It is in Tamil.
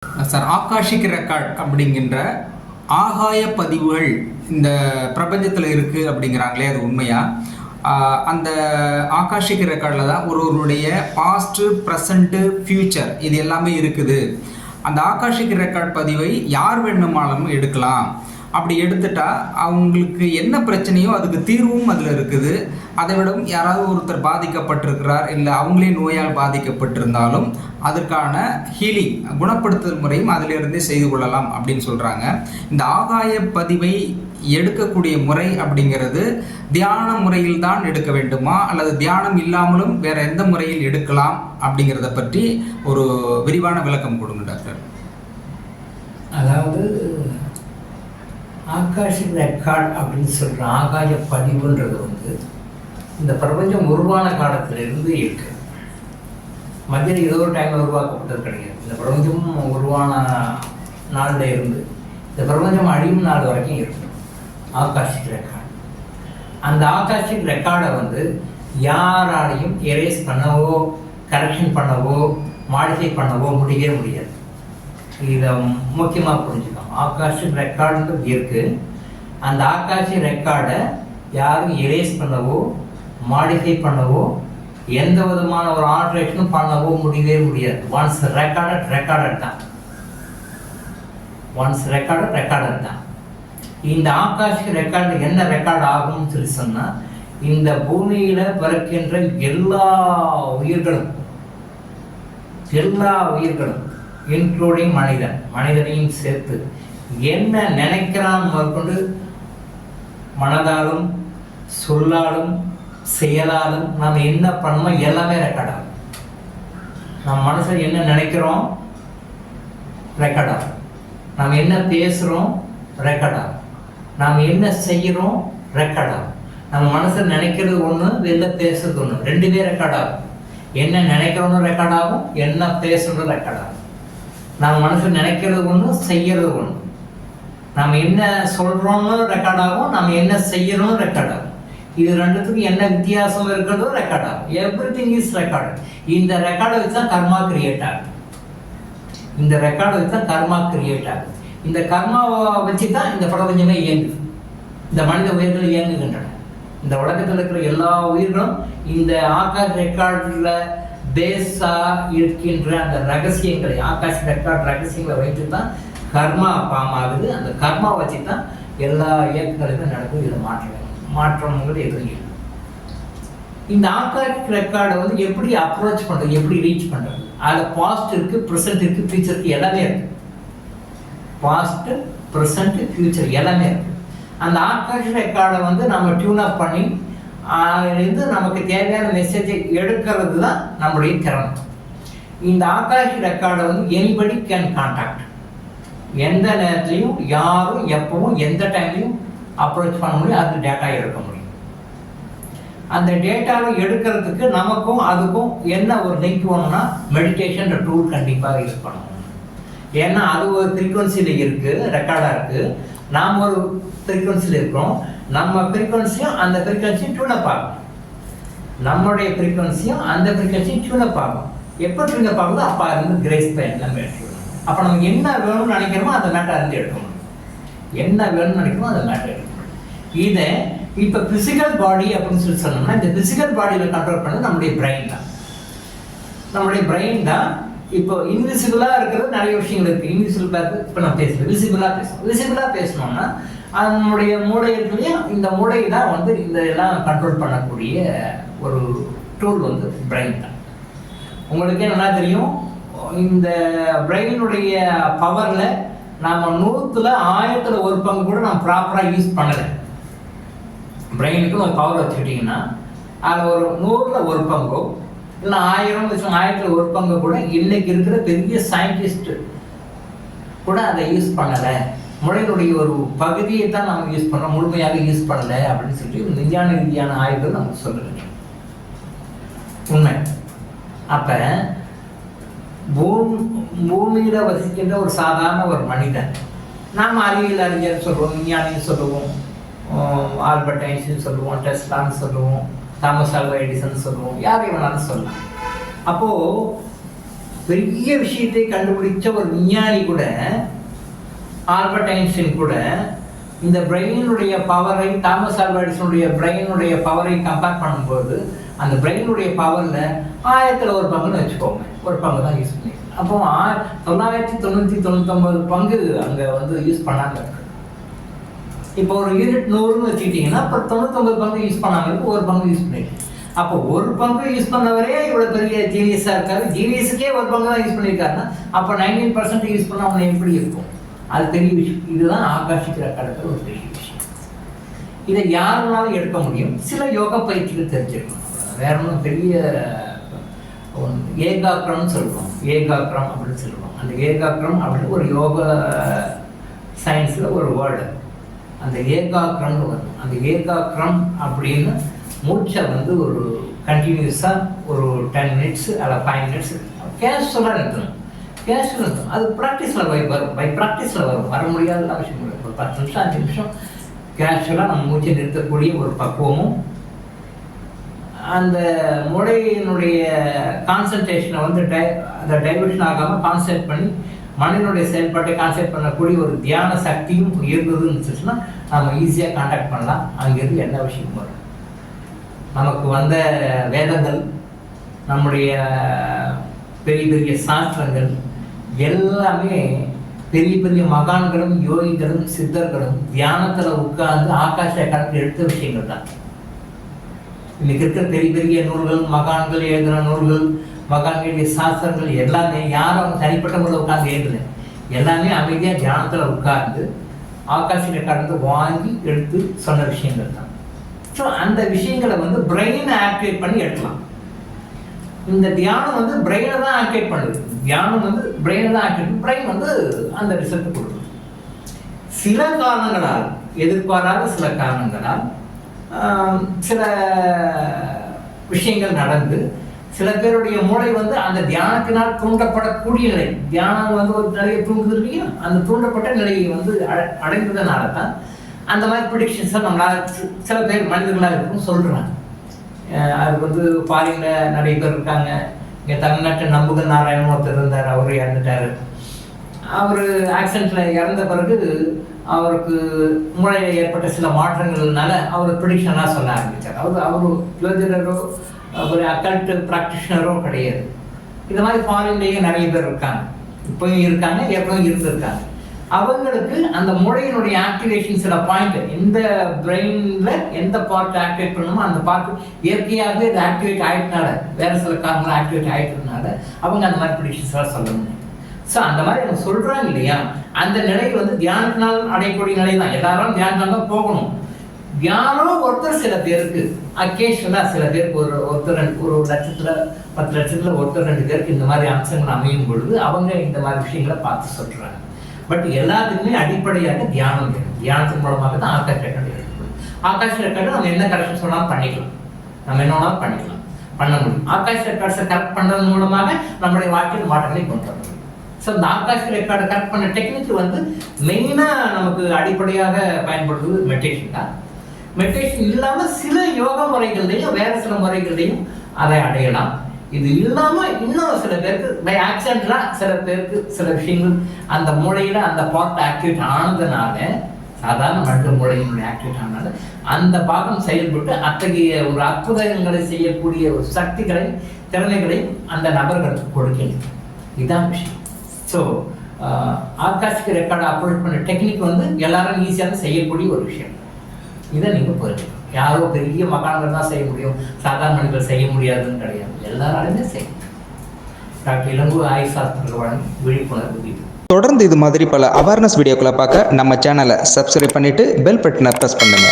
சார், ஆகாஷிக் ரெக்கார்ட் அப்படிங்கின்ற ஆகாய பதிவுகள் இந்த பிரபஞ்சத்தில் இருக்குது அப்படிங்கிறாங்களே, அது உண்மையா? அந்த ஆகாஷிக் ரெக்கார்டில் தான் ஒருவருடைய பாஸ்ட்டு, ப்ரெசண்ட்டு, ஃப்யூச்சர் இது எல்லாமே இருக்குது. அந்த ஆகாஷிக் ரெக்கார்ட் பதிவை யார் வேணுமானாலும் எடுக்கலாம். அப்படி எடுத்துட்டா அவங்களுக்கு என்ன பிரச்சனையோ அதுக்கு தீர்வும் அதில் இருக்குது. அதை விடவும் யாராவது ஒருத்தர் பாதிக்கப்பட்டிருக்கிறார், இல்லை அவங்களே நோயால் பாதிக்கப்பட்டிருந்தாலும் அதற்கான ஹீலிங், குணப்படுத்துதல் முறையும் அதிலிருந்தே செய்து கொள்ளலாம் அப்படின்னு சொல்கிறாங்க. இந்த ஆகாய பதிவை எடுக்கக்கூடிய முறை அப்படிங்கிறது தியான முறையில் தான் எடுக்க வேண்டுமா, அல்லது தியானம் இல்லாமலும் வேற எந்த முறையில் எடுக்கலாம் அப்படிங்கிறத பற்றி ஒரு விரிவான விளக்கம் கொடுங்க டாக்டர். அதாவது ஆகாஷிக் ரெக்கார்ட் அப்படின்னு சொல்கிற ஆகாய பதிவுன்றது இந்த பிரபஞ்சம் உருவான காலத்திலிருந்து இருக்கு. மத்தியில் ஏதோ ஒரு டைமில் உருவாக்கப்பட்டது கிடையாது. இந்த பிரபஞ்சமும் உருவான நாளில் இருந்து இந்த பிரபஞ்சம் அழியும் நாள் வரைக்கும் இருக்கு ஆகாஷிக் ரெக்கார்ட். அந்த ஆகாஷிக் ரெக்கார்டை யாராலையும் எரேஸ் பண்ணவோ, கரெக்ஷன் பண்ணவோ, மாடிஃபை பண்ணவோ முடியவே முடியாது. இதை முக்கியமாக புரிஞ்சுக்கலாம். ஆகாஷிக் ரெக்கார்டுன்றது இருக்குது. அந்த ஆகாஷிக் ரெக்கார்டை யாரும் எரேஸ் பண்ணவோ, மாடிஃபை பண்ணவோ, எந்த விதமான ஒரு ஆல்ட்ரேஷனும் பண்ணவோ முடியவே முடியாது. ஒன்ஸ் ரெக்கார்டட் தான். ஒன்ஸ் ரெக்கார்டட் தான். இந்த ஆகாஷிக் ரெக்கார்டு என்ன ரெக்கார்டு ஆகும்னு சொல்லி சொன்னால், இந்த பூமியில் பிறக்கின்ற எல்லா உயிர்களும் இன்க்ளூடிங் மனிதனையும் சேர்த்து என்ன நினைக்கிறான் முதற்கொண்டு மனதாலும் சொல்லாலும் செயலாலும் நாம் என்ன பண்ணணும் எல்லாமே ரெக்கார்ட் ஆகும். நம்ம மனசில் என்ன நினைக்கிறோம் ரெக்கார்ட் ஆகும். நாம் என்ன பேசுகிறோம் ரெக்கார்ட் ஆகும். நாம் என்ன செய்கிறோம் ரெக்கார்ட் ஆகும். நம்ம மனசில் நினைக்கிறது ஒன்று, வெளில பேசுறது ஒன்று, ரெண்டுமே ரெக்கார்ட் ஆகும். என்ன நினைக்கிறோன்னு ரெக்கார்ட் ஆகும், என்ன பேசுறது ரெக்கார்ட் ஆகும். நம்ம மனசில் நினைக்கிறது ஒன்று, செய்யறது ஒன்று. நம்ம என்ன சொல்கிறோம்னு ரெக்கார்ட் ஆகும், நம்ம என்ன செய்யறோம் ரெக்கார்ட் ஆகும். இது ரெண்டுத்துக்கும் என்ன வித்தியாசம் இருக்கிறதோ ரெக்கார்ட் ஆகும். Everything is record. இந்த ரெக்கார்டை வச்சு தான் கர்மா கிரியேட் ஆகுது. இந்த ரெக்கார்டை வச்சு தான் கர்மா கிரியேட் ஆகுது. இந்த கர்மாவை வச்சு தான் இந்த பிரபஞ்சமே இயங்குது. இந்த மனித உயிர்கள் இயங்குகின்றன. இந்த உலகத்தில் இருக்கிற எல்லா உயிர்களும் இந்த ஆகாஷ் ரெக்கார்டில் பேஸாக இருக்கின்ற அந்த ரகசியங்களை, ஆகாஷ் ரெக்கார்ட் ரகசியங்களை வைத்து தான் கர்மா ஃபார்ம் ஆகுது. அந்த கர்மா வச்சு தான் எல்லா இயக்கங்களுக்கும் நடக்கும். இதில் மாற்றங்கள் எதுவும் இல்லை. இந்த ஆகாஷ் ரெக்கார்டை எப்படி அப்ரோச் பண்ணுறது, எப்படி ரீச் பண்ணுறது? அதில் பாஸ்ட் இருக்குது, ப்ரெசென்ட் இருக்குது, ஃபியூச்சர் இருக்குது, எல்லாமே இருக்குது. பாஸ்ட்டு, ப்ரெசென்ட், ஃபியூச்சர் எல்லாமே இருக்குது. அந்த ஆகாஷ் ரெக்கார்டை நம்ம டியூன் அப் பண்ணி அதுலேருந்து நமக்கு தேவையான மெசேஜை எடுக்கிறது தான் நம்முடைய திறமை. இந்த ஆகாஷ் ரெக்கார்டை எனிபடி கேன் கான்டாக்ட். எந்த நேரத்துலையும் யாரும் எப்பவும் எந்த டைம்லையும் அப்ரோச் பண்ண முடியும். அது டேட்டா எடுக்க முடியும். அந்த டேட்டாவை எடுக்கிறதுக்கு நமக்கும் அதுக்கும் என்ன ஒரு லிங்க் வேணும்னா, மெடிடேஷன் டூல் கண்டிப்பாக யூஸ் பண்ணணும். ஏன்னா அது ஒரு ஃப்ரீக்வன்சியில் இருக்குது, ரெக்கார்டாக இருக்குது. நாம் ஒரு ஃப்ரீக்வன்சியில் இருக்கிறோம். நம்ம ஃப்ரீக்வன்சியும் அந்த ஃப்ரீக்வன்சியும் டியூனப் ஆகும். நம்மளுடைய ஃப்ரீக்வன்சியும் அந்த ஃப்ரீக்வன்சியும் டியூனப் ஆகும். எப்போ டியூனப் ஆகுதோ அப்போ இருந்து கிரேஸ் பெயின் நம்ம எடுத்துக்கணும். அப்போ நமக்கு என்ன வேணும்னு நினைக்கிறோமோ அந்த மேட்டை இருந்து எடுக்கணும். என்ன வேணும்னு நினைக்கிறோமோ அந்த மேட்டை எடுக்கணும். இதை இப்போ ஃபிசிக்கல் பாடி அப்படின்னு சொல்லி சொன்னோம்னா, இந்த ஃபிசிக்கல் பாடியில் கண்ட்ரோல் பண்ணது நம்முடைய பிரெயின் தான். நம்முடைய பிரெயின் தான் இப்போ இன்விசிபிளாக இருக்கிறது. நிறைய விஷயங்கள் இருக்குது. இன்விசிபிளாக இப்போ நான் பேசுகிறேன், விசிபிளாக பேசணும்னா நம்முடைய மூளை இருக்குல்லையும், இந்த மூளை தான் இந்த எல்லாம் கண்ட்ரோல் பண்ணக்கூடிய ஒரு டூல் பிரெயின் தான். உங்களுக்கே நல்லா தெரியும், இந்த பிரெயினுடைய பவரில் நாம் 100ல் 1000ல் 1 பங்கு கூட நம்ம ப்ராப்பராக யூஸ் பண்ணலை. பிரெயினுக்கு ஒரு பவர் வச்சுக்கிட்டிங்கன்னா அதில் ஒரு 100ல் 1 பங்கோ இல்லை 1000ல் 1 பங்கு கூட இன்னைக்கு இருக்கிற பெரிய சயின்டிஸ்ட் கூட அதை யூஸ் பண்ணலை. மூளையினுடைய ஒரு பகுதியை தான் நம்ம யூஸ் பண்ணுறோம், முழுமையாக யூஸ் பண்ணலை அப்படின்னு சொல்லி விஞ்ஞான ரீதியான ஆய்வுகள் நமக்கு சொல்லுங்க. உண்மை. அப்போ பூமியில் வசிக்கின்ற ஒரு சாதாரண ஒரு மனிதன், நாம் அறிவியல் அறிஞர் சொல்லுவோம், விஞ்ஞானின்னு சொல்லுவோம், ஆல்பர்ட் ஐன்ஸ்டீன் சொல்லுவோம், டெஸ்லான்னு சொல்லுவோம், தாமஸ் ஆல்வா எடிசன் சொல்லுவோம், யாரையும் வேணாலும் சொல்லலாம். அப்போது பெரிய விஷயத்தை கண்டுபிடிச்ச ஒரு விஞ்ஞானி கூட, ஆல்பர்ட் ஐன்ஸ்டைன் கூட, இந்த பிரெயினுடைய பவரை, தாமஸ் ஆல்வா எடிசனுடைய பிரெயினுடைய பவரை கம்பேர் பண்ணும்போது அந்த பிரெயினுடைய பவரில் 1000ல் ஒரு பங்குன்னு வச்சுக்கோங்க, ஒரு பங்கு தான் யூஸ் பண்ணி. அப்போ 999 பங்கு அங்கே வந்து யூஸ் பண்ணாமல் இருக்கு. இப்போ ஒரு யூனிட் 100ன்னு வச்சுக்கிட்டிங்கன்னா அப்போ 99 பங்கு யூஸ் பண்ணாமல் இருக்கு, ஒரு பங்கு யூஸ் பண்ணிருக்கு. அப்போ ஒரு பங்கு யூஸ் பண்ணவரே இவ்வளோ பெரிய ஜீனியஸாக இருக்காரு. ஜீனியஸுக்கே ஒரு பங்கு தான் யூஸ் பண்ணியிருக்காருன்னா அப்போ 19% யூஸ் பண்ணால் அவனை எப்படி இருக்கும்? அது பெரிய விஷயம். இதுதான் ஆகாஷிக் ரெக்கார்டுங்கிற ஒரு பெரிய விஷயம். இதை யாருனாலும் எடுக்க முடியும். சில யோகா பயிற்சிகள் தெரிஞ்சிருக்கணும். வேற ஒன்றும் பெரிய ஏகாக்கிரம்னு சொல்லுவோம். ஏகாக்கிரம் அப்படின்னு சொல்லுவோம். அந்த ஏகாக்கிரம் அப்படின்னு ஒரு யோகா சயின்ஸில் ஒரு வேர்டு. அந்த ஏகாக்கிரம்னு வரும். அந்த ஏகாக்கிரம் அப்படின்னு மூச்சை வந்து ஒரு கண்டினியூஸாக ஒரு 10 மினிட்ஸ் அல்ல 5 மினிட்ஸ் கேஷுவலாக நிறுத்தணும். கேஷுவல் நிறுத்தணும். அது ப்ராக்டிஸில் வரும். பை ப்ராக்டிஸில் வரும். வர முடியாத அவசியம் இல்லை. ஒரு 10 நிமிஷம் 5 நிமிஷம் கேஷுவலாக நம்ம மூச்சை நிறுத்தக்கூடிய ஒரு பக்குவமும், அந்த மூளையினுடைய கான்சன்ட்ரேஷனை வந்து அந்த டைவர்ஷன் ஆகாமல் கான்சன்ட்ரேட் பண்ணி மனிதனுடைய செயல்பாட்டை கான்சன்ட்ரேட் பண்ணக்கூடிய ஒரு தியான சக்தியும் இருந்ததுன்னு சொல்லிச்சுன்னா நம்ம ஈஸியாக கான்டாக்ட் பண்ணலாம். அங்கேருந்து என்ன விஷயம் வரும். நமக்கு வந்த வேதங்கள், நம்முடைய பெரிய பெரிய சாஸ்திரங்கள் எல்லாமே பெரிய பெரிய மகான்களும் யோகிகளும் சித்தர்களும் தியானத்தில் உட்கார்ந்து ஆகாஷ கணக்கு எடுத்த விஷயங்கள் தான். இன்னைக்கு இருக்கிற பெரிய பெரிய நூல்கள், மகான்கள் எழுதின நூல்கள், மகான்களுடைய சாஸ்திரங்கள் எல்லாமே யாரும் அவங்க தனிப்பட்ட முறையில் உட்கார்ந்து எழுதல. எல்லாமே அமைதியாக தியானத்தில் உட்கார்ந்து ஆகாஷில் கடந்து வாங்கி எடுத்து சொன்ன விஷயங்கள் தான். ஸோ அந்த விஷயங்களை வந்து பிரெயினை ஆக்டிவேட் பண்ணி எடுக்கலாம். இந்த தியானம் வந்து பிரெயினை தான் ஆக்டிவேட் பண்ணுது. தியானம் வந்து பிரெயினை தான் ஆக்டிவேட் பண்ணி பிரெயின் வந்து அந்த ரிசல்ட் கொடுக்குது. சில காரணங்களால், எதிர்பாராத சில காரணங்களால் சில விஷயங்கள் நடந்து சில பேருடைய மூளை வந்து அந்த தியானத்தினால் தூண்டப்படக்கூடிய நிலை, தியானம் வந்து ஒரு நிலையை தூண்டுது இல்லையா, அந்த தூண்டப்பட்ட நிலையை வந்து அடைந்ததுனால தான் அந்த மாதிரி ப்ரிடிக்ஷன்ஸை நம்மளால் சில பேர் மனிதர்களாக இருக்கும் சொல்கிறாங்க. அது வந்து ஃபாரினில் நிறைய பேர் இருக்காங்க. இங்கே தமிழ்நாட்டில் நம்புகன் நாராயணன் ஒருத்தர் இருந்தார், அவரு இறந்துட்டார். அவர் ஆக்சிடென்ட்டில் இறந்த பிறகு அவருக்கு மூளையில் ஏற்பட்ட சில மாற்றங்கள்னால அவர் ப்ரிடிக்ஷனாக சொல்ல ஆரம்பித்தார். அவர் ஜோதிடரோ ஒரு அக்கல்ட் ப்ராக்டிஷனரோ கிடையாது. இந்த மாதிரி ஃபாரின்லேயே நிறைய பேர் இருக்காங்க, இப்போயும் இருக்காங்க, எப்பவும் இருந்திருக்காங்க. அவங்களுக்கு அந்த மூளையினுடைய ஆக்டிவேஷன் சில பாயிண்ட், எந்த பிரெயினில் எந்த பார்ட் ஆக்டிவேட் பண்ணணுமோ அந்த பார்ட் இயற்கையாகவே அது ஆக்டிவேட் ஆகிட்டனால, வேறு சில காரணங்கள் ஆக்டிவேட் ஆகிட்டதுனால அவங்க அந்த மாதிரி ப்ரிடிக்ஷன்ஸ்லாம் சொல்ல முடியும். ஸோ அந்த மாதிரி அவங்க சொல்கிறாங்க இல்லையா, அந்த நிலை வந்து தியானத்தினால் அடையக்கூடிய நிலை தான். எல்லாரும் தியானத்தினால் தான் போகணும். தியானம் ஒருத்தர் சில பேருக்கு அக்கேஷனாக சில பேருக்கு ஒருத்தர் ஒரு லட்சத்தில் 10 லட்சத்தில் ஒருத்தர் 2 பேருக்கு இந்த மாதிரி அம்சங்கள் அமையும் பொழுது அவங்க இந்த மாதிரி விஷயங்களை பார்த்து சொல்கிறாங்க. பட் எல்லாத்துக்குமே அடிப்படையாக தியானம் வேணும். தியானத்தின் மூலமாக தான் ஆகாஷ் ரெக்கார்டு ஏற்படும். ஆகாஷ் ரெக்கார்டு நம்ம என்ன கரெக்ஷன் சொன்னாலும் பண்ணிக்கலாம், நம்ம என்ன வேணாலும் பண்ணிக்கலாம், பண்ண முடியும். ஆகாஷ் ரெக்கார்ட்ஸை கரெக்ட் பண்ணுறது மூலமாக நம்மளுடைய வாழ்க்கையில் மாற்றங்களை கொண்டு வர முடியும். ஸோ இந்த ஆகாஷ் ரெக்கார்டை கரெக்ட் பண்ண டெக்னிக் வந்து மெயினாக நமக்கு அடிப்படையாக பயன்படுத்துவது மெடிடேஷன் தான். மெடிடேஷன் இல்லாமல் சில யோகா முறைகள்லையும் வேறு சில முறைகள்லையும் அதை அடையலாம். இது இல்லாமல் இன்னும் சில பேருக்கு பை ஆக்சிடென்ட்லாம் சில பேருக்கு சில விஷயங்கள் அந்த மூளையில் அந்த பார்ட் ஆக்டிவேட் ஆனதுனால, சாதாரண மனித மூளையினுடைய ஆக்டிவேட் ஆனதுனால அந்த பாகம் செயல்பட்டு அத்தகைய ஒரு அற்புதங்களை செய்யக்கூடிய ஒரு சக்திகளை, திறமைகளை அந்த நபர்களுக்கு கொடுக்கணும். இதுதான் விஷயம். ஸோ ஆகாஷிக் ரெக்கார்டை அப்லோட் பண்ண டெக்னிக் வந்து எல்லாரும் ஈஸியாக செய்யக்கூடிய ஒரு விஷயம். இதை நீங்கள் புரிஞ்சுக்கணும். யாரோ பெரிய மகான்கள் தான் செய்ய முடியும், சாதாரண மனிதர்கள் செய்ய முடியாதுன்னு கிடையாது, எல்லாராலுமே செய்யும். டாக்டர் இளங்கோ ஆயுஷ் சாஸ்திரங்கள் வழங்கும் விழிப்புணர்வு இது. தொடர்ந்து இது மாதிரி பல அவேர்னஸ் வீடியோக்களை பார்க்க நம்ம சேனலை சப்ஸ்கிரைப் பண்ணிட்டு பெல் பட்டனை ப்ரெஸ் பண்ணுங்க.